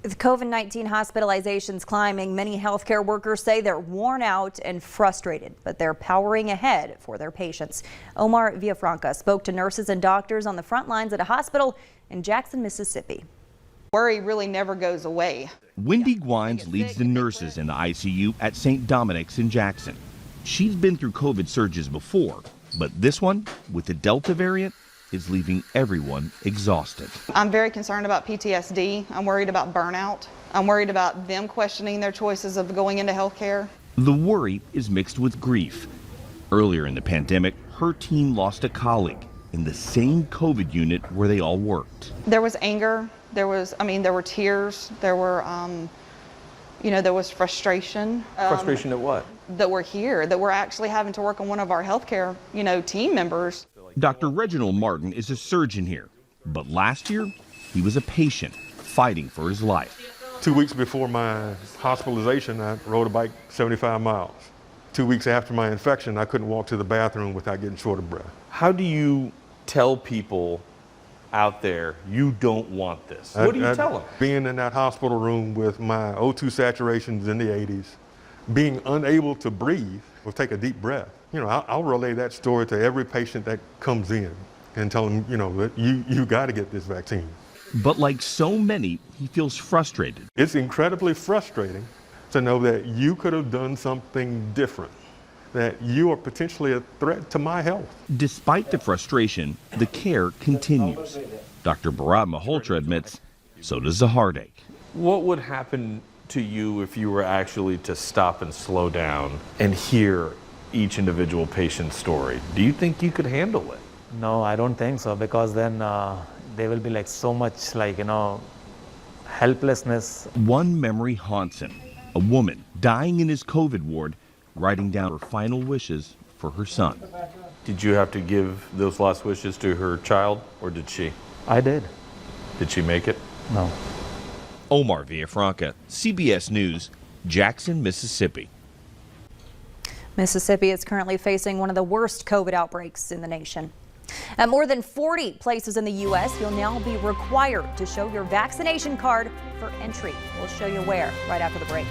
With COVID-19 hospitalizations climbing, many healthcare workers say they're worn out and frustrated, but they're powering ahead for their patients. Omar Villafranca spoke to nurses and doctors on the front lines at a hospital in Jackson, Mississippi. Worry really never goes away. Wendy Gwines leads the nurses in the ICU at St. Dominic's in Jackson. She's been through COVID surges before, but this one, with the Delta variant, is leaving everyone exhausted. I'm very concerned about PTSD. I'm worried about burnout. I'm worried about them questioning their choices of going into healthcare. The worry is mixed with grief. Earlier in the pandemic, her team lost a colleague in the same COVID unit where they all worked. There was anger. There were tears. There were, there was frustration. Frustration at what? That we're here, that we're actually having to work on one of our healthcare, team members. Dr. Reginald Martin is a surgeon here, but last year he was a patient fighting for his life. 2 weeks before my hospitalization, I rode a bike 75 miles. 2 weeks after my infection, I couldn't walk to the bathroom without getting short of breath. How do you tell people out there you don't want this? What do you tell them? Being in that hospital room with my O2 saturations in the 80s, being unable to breathe or take a deep breath. I'll relay that story to every patient that comes in and tell them, that you got to get this vaccine. But like so many, he feels frustrated. It's incredibly frustrating to know that you could have done something different, that you are potentially a threat to my health. Despite the frustration, the care continues. Dr. Bharat Malhotra admits, so does the heartache. What would happen to you if you were actually to stop and slow down and hear each individual patient's story? Do you think you could handle it? No, I don't think so, because then there will be so much helplessness. One memory haunts him, a woman dying in his COVID ward, writing down her final wishes for her son. Did you have to give those last wishes to her child, or did she? I did. Did she make it? No. Omar Villafranca, CBS News, Jackson, Mississippi. Mississippi is currently facing one of the worst COVID outbreaks in the nation. At more than 40 places in the U.S., you'll now be required to show your vaccination card for entry. We'll show you where right after the break.